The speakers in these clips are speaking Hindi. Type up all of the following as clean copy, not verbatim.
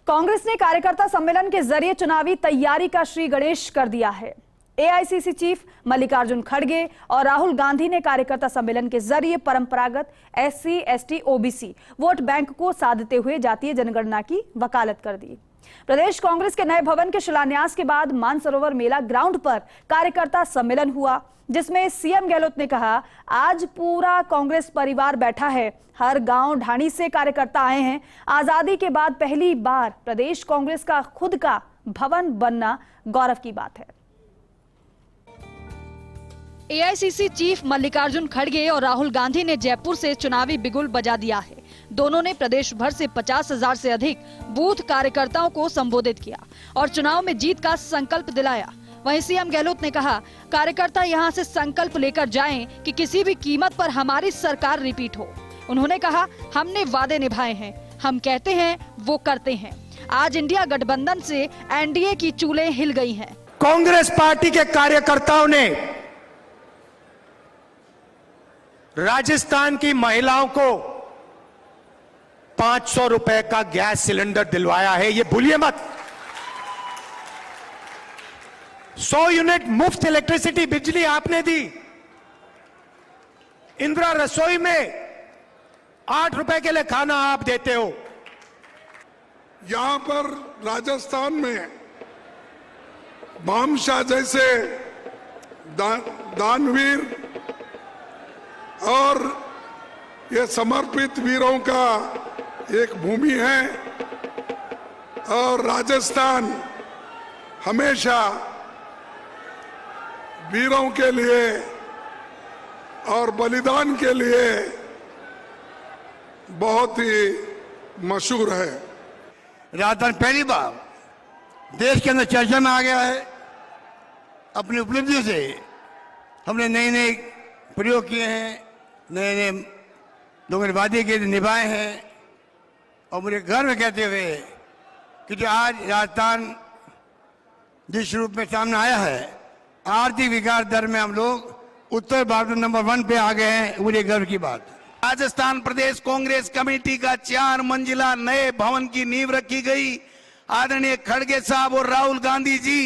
कांग्रेस ने कार्यकर्ता सम्मेलन के जरिए चुनावी तैयारी का श्री गणेश कर दिया है। एआईसीसी चीफ मल्लिकार्जुन खड़गे और राहुल गांधी ने कार्यकर्ता सम्मेलन के जरिए परंपरागत SC, ST, OBC vote bank को साधते हुए जातीय जनगणना की वकालत कर दी। प्रदेश कांग्रेस के नए भवन के शिलान्यास के बाद मानसरोवर मेला ग्राउंड पर कार्यकर्ता सम्मेलन हुआ, जिसमें सीएम गहलोत ने कहा, आज पूरा कांग्रेस परिवार बैठा है, हर गांव ढाणी से कार्यकर्ता आए हैं। आजादी के बाद पहली बार प्रदेश कांग्रेस का खुद का भवन बनना गौरव की बात है। एआईसीसी चीफ मल्लिकार्जुन खड़गे और राहुल गांधी ने जयपुर से चुनावी बिगुल बजा दिया है। दोनों ने प्रदेश भर से 50,000 से अधिक बूथ कार्यकर्ताओं को संबोधित किया और चुनाव में जीत का संकल्प दिलाया। वहीं सीएम गहलोत ने कहा, कार्यकर्ता यहां से संकल्प लेकर जाएं कि किसी भी कीमत पर हमारी सरकार रिपीट हो। उन्होंने कहा, हमने वादे निभाए हैं, हम कहते हैं वो करते हैं। आज इंडिया गठबंधन से एनडीए की चूलें हिल गई हैं। कांग्रेस पार्टी के कार्यकर्ताओं ने राजस्थान की महिलाओं को 500 रुपए का गैस सिलेंडर दिलवाया है, ये भूलिए मत। 100 यूनिट मुफ्त इलेक्ट्रिसिटी बिजली आपने दी। इंदिरा रसोई में 8 रुपए के लिए खाना आप देते हो। यहां पर राजस्थान में भामशाह जैसे दानवीर और ये समर्पित वीरों का एक भूमि है और राजस्थान हमेशा वीरों के लिए और बलिदान के लिए बहुत ही मशहूर है। राजस्थान पहली बार देश के अंदर चर्चा में आ गया है। अपनी उपलब्धियों से हमने नए नए प्रयोग किए हैं, नए नए लोगों ने वादे किए निभाए हैं और मुझे गर्व कहते हुए कि जो आज राजस्थान जिस रूप में सामने आया है, आर्थिक विकास दर में हम लोग उत्तर भारत में नंबर 1 पे आ गए हैं, मुझे गर्व की बात है। राजस्थान प्रदेश कांग्रेस कमेटी का 4 मंजिला नए भवन की नींव रखी गई। आदरणीय खड़गे साहब और राहुल गांधी जी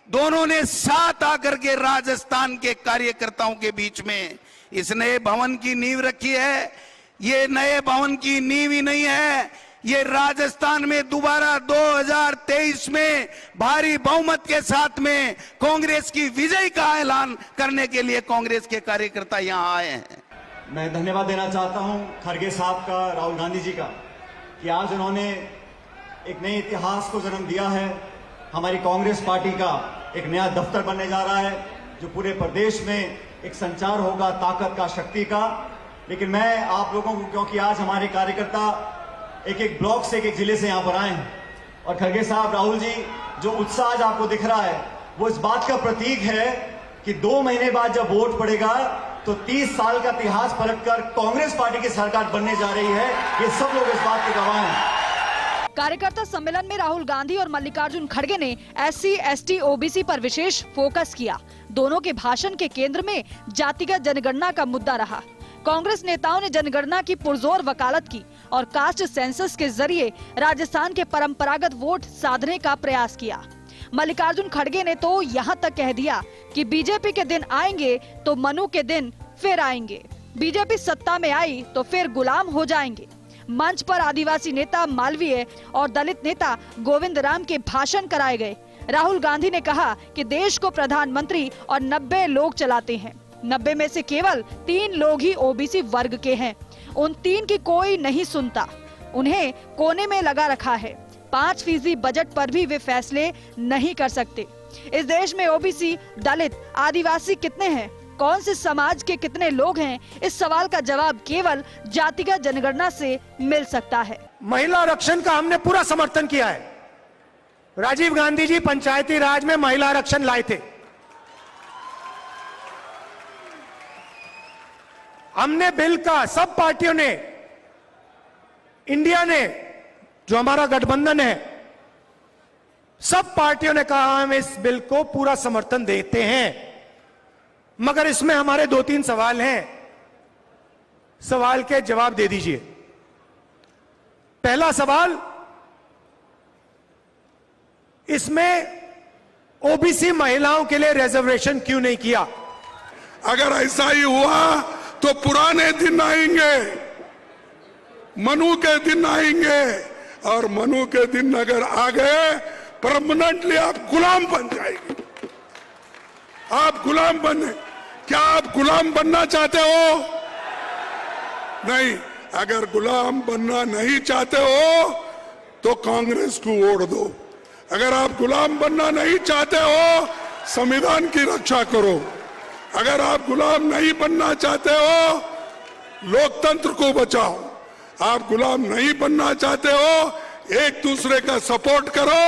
दोनों ने साथ आकर के राजस्थान के कार्यकर्ताओं के बीच में इस नए भवन की नींव रखी है। ये नए भवन की नींव ही नहीं है, ये राजस्थान में दोबारा 2023 में भारी बहुमत के साथ में कांग्रेस की विजय का ऐलान करने के लिए कांग्रेस के कार्यकर्ता यहां आए हैं। मैं धन्यवाद देना चाहता हूं खड़गे साहब का, राहुल गांधी जी का, कि आज उन्होंने एक नए इतिहास को जन्म दिया है। हमारी कांग्रेस पार्टी का एक नया दफ्तर बनने जा रहा है, जो पूरे प्रदेश में एक संचार होगा ताकत का, शक्ति का। लेकिन मैं आप लोगों को, क्योंकि आज हमारे कार्यकर्ता एक एक ब्लॉक से, एक एक जिले से यहाँ पर आए हैं, और खड़गे साहब, राहुल जी, जो उत्साह आज आपको दिख रहा है वो इस बात का प्रतीक है कि 2 महीने बाद जब वोट पड़ेगा तो 30 साल का इतिहास पलटकर कांग्रेस पार्टी की सरकार बनने जा रही है। ये सब लोग इस बात के गवाह हैं। कार्यकर्ता सम्मेलन में राहुल गांधी और मल्लिकार्जुन खड़गे ने एससी, एसटी, ओबीसी पर विशेष फोकस किया। दोनों के भाषण के केंद्र में जातिगत जनगणना का मुद्दा रहा। कांग्रेस नेताओं ने जनगणना की पुरजोर वकालत की और कास्ट सेंसस के जरिए राजस्थान के परंपरागत वोट साधने का प्रयास किया। मल्लिकार्जुन खड़गे ने तो यहाँ तक कह दिया कि बीजेपी के दिन आएंगे तो मनु के दिन फिर आएंगे। बीजेपी सत्ता में आई तो फिर गुलाम हो जाएंगे। मंच पर आदिवासी नेता मालवीय और दलित नेता गोविंद राम के भाषण कराए गए। राहुल गांधी ने कहा कि देश को प्रधानमंत्री और 90 लोग चलाते हैं। 90 में से केवल 3 लोग ही ओबीसी वर्ग के हैं। उन 3 की कोई नहीं सुनता, उन्हें कोने में लगा रखा है। 5% बजट पर भी वे फैसले नहीं कर सकते। इस देश में ओबीसी, दलित, आदिवासी कितने हैं, कौन से समाज के कितने लोग हैं, इस सवाल का जवाब केवल जातिगत जनगणना से मिल सकता है। महिला आरक्षण का हमने पूरा समर्थन किया है। राजीव गांधी जी पंचायती राज में महिला आरक्षण लाए थे। हमने बिल का सब पार्टियों ने, इंडिया ने, जो हमारा गठबंधन है, सब पार्टियों ने कहा हम इस बिल को पूरा समर्थन देते हैं। मगर इसमें हमारे 2-3 सवाल हैं, सवाल के जवाब दे दीजिए। पहला सवाल, इसमें ओबीसी महिलाओं के लिए रिजर्वेशन क्यों नहीं किया? अगर ऐसा ही हुआ तो पुराने दिन आएंगे, मनु के दिन आएंगे, और मनु के दिन अगर आ गए परमानेंटली आप गुलाम बन जाएंगे। आप गुलाम बने, क्या आप गुलाम बनना चाहते हो? नहीं। अगर गुलाम बनना नहीं चाहते हो तो कांग्रेस को वोट दो। अगर आप गुलाम बनना नहीं चाहते हो संविधान की रक्षा करो। अगर आप गुलाम नहीं बनना चाहते हो लोकतंत्र को बचाओ। आप गुलाम नहीं बनना चाहते हो एक दूसरे का सपोर्ट करो,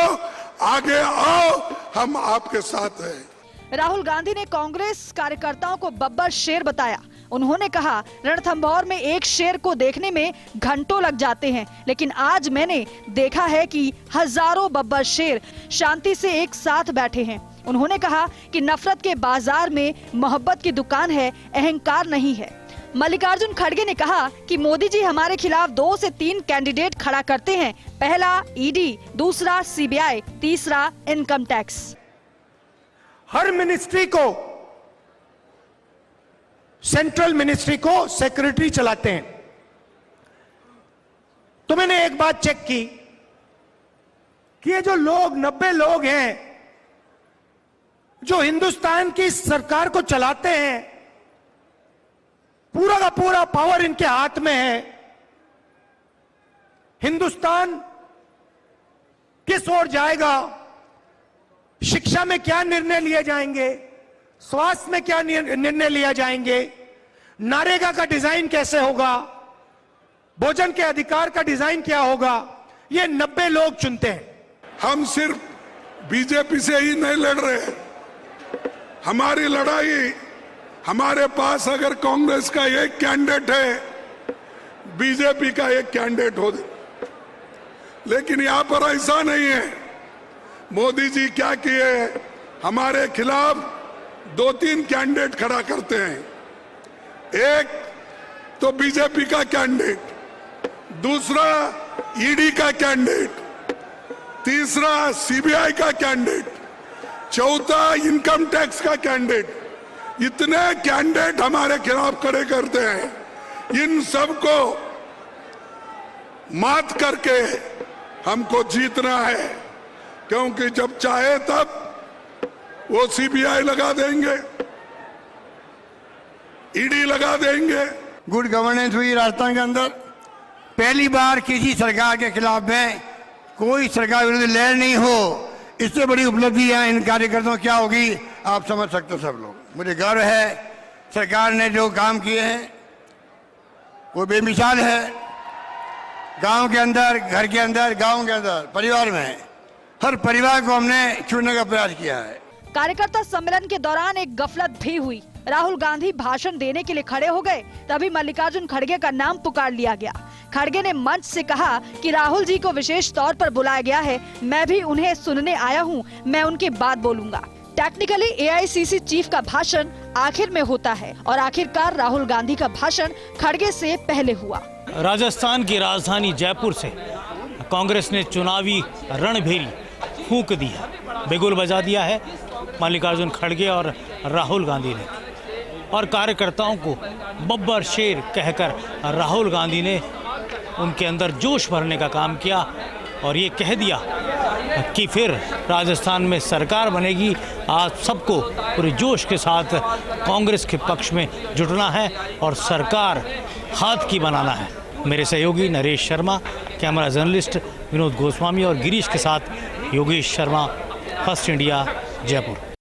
आगे आओ, हम आपके साथ हैं। राहुल गांधी ने कांग्रेस कार्यकर्ताओं को बब्बर शेर बताया। उन्होंने कहा, रणथंभौर में एक शेर को देखने में घंटों लग जाते हैं, लेकिन आज मैंने देखा है कि हजारों बब्बर शेर शांति से एक साथ बैठे हैं। उन्होंने कहा कि नफरत के बाजार में मोहब्बत की दुकान है, अहंकार नहीं है। मल्लिकार्जुन खड़गे ने कहा कि मोदी जी हमारे खिलाफ 2 से 3 कैंडिडेट खड़ा करते हैं। पहला ईडी, दूसरा सीबीआई, तीसरा इनकम टैक्स। हर मिनिस्ट्री को, सेंट्रल मिनिस्ट्री को सेक्रेटरी चलाते हैं। तो मैंने एक बात चेक की कि ये जो लोग 90 लोग हैं जो हिंदुस्तान की सरकार को चलाते हैं, पूरा का पूरा पावर इनके हाथ में है। हिंदुस्तान किस ओर जाएगा, शिक्षा में क्या निर्णय लिए जाएंगे, स्वास्थ्य में क्या निर्णय लिया जाएंगे, नरेगा का डिजाइन कैसे होगा, भोजन के अधिकार का डिजाइन क्या होगा, ये 90 लोग चुनते हैं। हम सिर्फ बीजेपी से ही नहीं लड़ रहे। हमारी लड़ाई, हमारे पास अगर कांग्रेस का एक कैंडिडेट है, बीजेपी का एक कैंडिडेट हो, लेकिन यहां पर ऐसा नहीं है। मोदी जी क्या किए, हमारे खिलाफ 2-3 कैंडिडेट खड़ा करते हैं। एक तो बीजेपी का कैंडिडेट, दूसरा ईडी का कैंडिडेट, तीसरा सीबीआई का कैंडिडेट, चौथा इनकम टैक्स का कैंडिडेट। इतने कैंडिडेट हमारे खिलाफ खड़े करते हैं। इन सबको मात करके हमको जीतना है, क्योंकि जब चाहे तब वो सीबीआई लगा देंगे, ईडी लगा देंगे। गुड गवर्नेंस हुई राजस्थान के अंदर। पहली बार किसी सरकार के खिलाफ में कोई सरकार विरोधी लहर नहीं हो। इससे बड़ी उपलब्धि है इन कार्यकर्ताओं क्या होगी आप समझ सकते हो सब लोग। मुझे गर्व है सरकार ने जो काम किए हैं वो बेमिसाल है। गांव के अंदर, घर के अंदर, गांव के अंदर, परिवार में हर परिवार को हमने छूने का प्रयास किया है। कार्यकर्ता सम्मेलन के दौरान एक गफलत भी हुई। राहुल गांधी भाषण देने के लिए खड़े हो गए, तभी मल्लिकार्जुन खड़गे का नाम पुकार लिया गया। खड़गे ने मंच से कहा कि राहुल जी को विशेष तौर पर बुलाया गया है, मैं भी उन्हें सुनने आया हूं, मैं उनकी बात बोलूंगा। टेक्निकली एआईसीसी चीफ का भाषण आखिर में होता है और आखिरकार राहुल गांधी का भाषण खड़गे से पहले हुआ। राजस्थान की राजधानी जयपुर से कांग्रेस ने चुनावी रणभेरी फूंक दी है, बिगुल बजा दिया है मल्लिकार्जुन खड़गे और राहुल गांधी ने। और कार्यकर्ताओं को बब्बर शेर कहकर राहुल गांधी ने उनके अंदर जोश भरने का काम किया और ये कह दिया कि फिर राजस्थान में सरकार बनेगी। आज सबको पूरे जोश के साथ कांग्रेस के पक्ष में जुटना है और सरकार हाथ की बनाना है। मेरे सहयोगी नरेश शर्मा, कैमरा जर्नलिस्ट विनोद गोस्वामी और गिरीश के साथ योगेश शर्मा, फर्स्ट इंडिया, जयपुर।